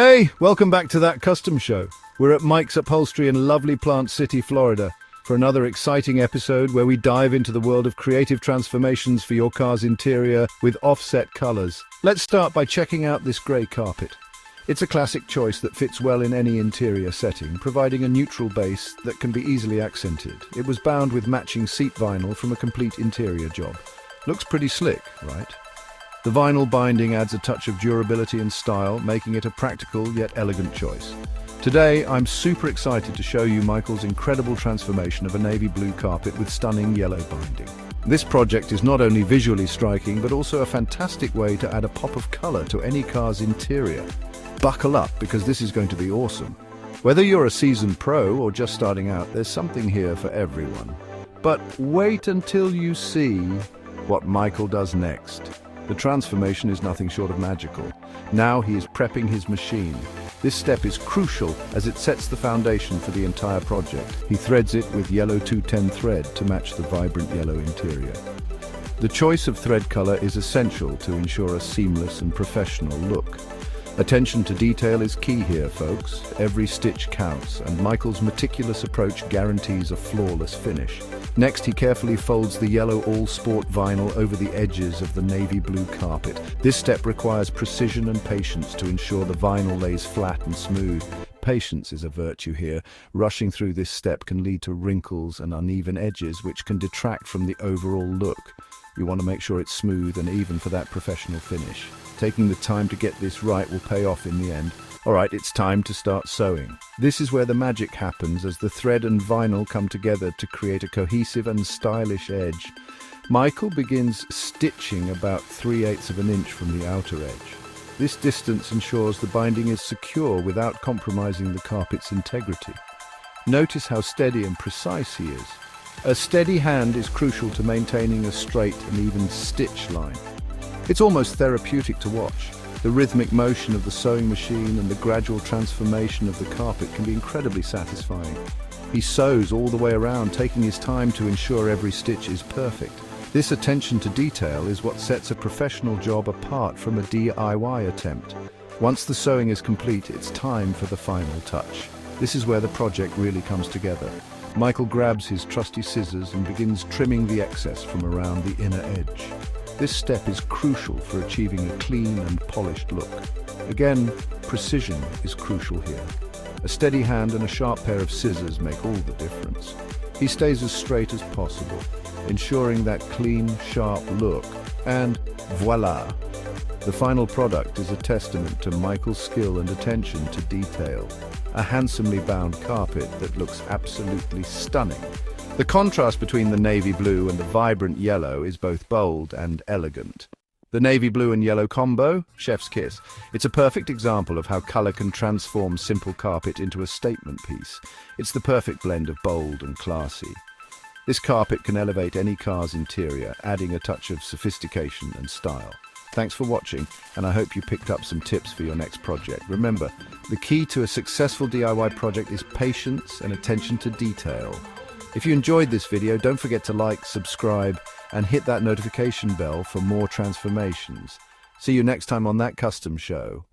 Hey, welcome back to That Custom Show. We're at Mike's Upholstery in lovely Plant City, Florida, for another exciting episode where we dive into the world of creative transformations for your car's interior with offset colors. Let's start by checking out this grey carpet. It's a classic choice that fits well in any interior setting, providing a neutral base that can be easily accented. It was bound with matching seat vinyl from a complete interior job. Looks pretty slick, right? The vinyl binding adds a touch of durability and style, making it a practical yet elegant choice. Today, I'm super excited to show you Michael's incredible transformation of a navy blue carpet with stunning yellow binding. This project is not only visually striking, but also a fantastic way to add a pop of color to any car's interior. Buckle up, because this is going to be awesome. Whether you're a seasoned pro or just starting out, there's something here for everyone. But wait until you see what Michael does next. The transformation is nothing short of magical. Now he is prepping his machine. This step is crucial as it sets the foundation for the entire project. He threads it with yellow 210 thread to match the vibrant yellow interior. The choice of thread color is essential to ensure a seamless and professional look. Attention to detail is key here, folks. Every stitch counts, and Michael's meticulous approach guarantees a flawless finish. Next, he carefully folds the yellow all-sport vinyl over the edges of the navy blue carpet. This step requires precision and patience to ensure the vinyl lays flat and smooth. Patience is a virtue here. Rushing through this step can lead to wrinkles and uneven edges, which can detract from the overall look. You want to make sure it's smooth and even for that professional finish. Taking the time to get this right will pay off in the end. Alright, it's time to start sewing. This is where the magic happens as the thread and vinyl come together to create a cohesive and stylish edge. Michael begins stitching about 3/8 of an inch from the outer edge. This distance ensures the binding is secure without compromising the carpet's integrity. Notice how steady and precise he is. A steady hand is crucial to maintaining a straight and even stitch line. It's almost therapeutic to watch. The rhythmic motion of the sewing machine and the gradual transformation of the carpet can be incredibly satisfying. He sews all the way around, taking his time to ensure every stitch is perfect. This attention to detail is what sets a professional job apart from a DIY attempt. Once the sewing is complete, it's time for the final touch. This is where the project really comes together. Michael grabs his trusty scissors and begins trimming the excess from around the inner edge. This step is crucial for achieving a clean and polished look. Again, precision is crucial here. A steady hand and a sharp pair of scissors make all the difference. He stays as straight as possible, ensuring that clean, sharp look. And voila! The final product is a testament to Michael's skill and attention to detail. A handsomely bound carpet that looks absolutely stunning. The contrast between the navy blue and the vibrant yellow is both bold and elegant. The navy blue and yellow combo, chef's kiss. It's a perfect example of how color can transform simple carpet into a statement piece. It's the perfect blend of bold and classy. This carpet can elevate any car's interior, adding a touch of sophistication and style. Thanks for watching, and I hope you picked up some tips for your next project. Remember, the key to a successful DIY project is patience and attention to detail. If you enjoyed this video, don't forget to like, subscribe, and hit that notification bell for more transformations. See you next time on That Custom Show.